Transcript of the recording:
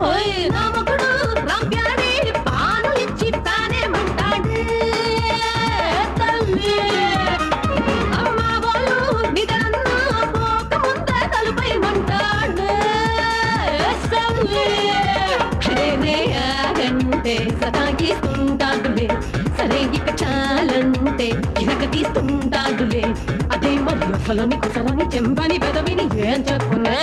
ఓయ్ రామకుడు రాంప్యాడి పాను ఇచ్చి తానేమంటాడు తల్లి అమ్మ వాళ్ళు నిదరన్నా పోక ముందే తలుపైమంటాడు తల్లి అరే ఆగంటే సతాగిస్తుంటాడులే సరే ఇక చాలంటే ఇరక తీస్తుంటాడులే అదే మరి అసలని కుసలని చెంపని పెదవిని ఏం చెప్పున్నా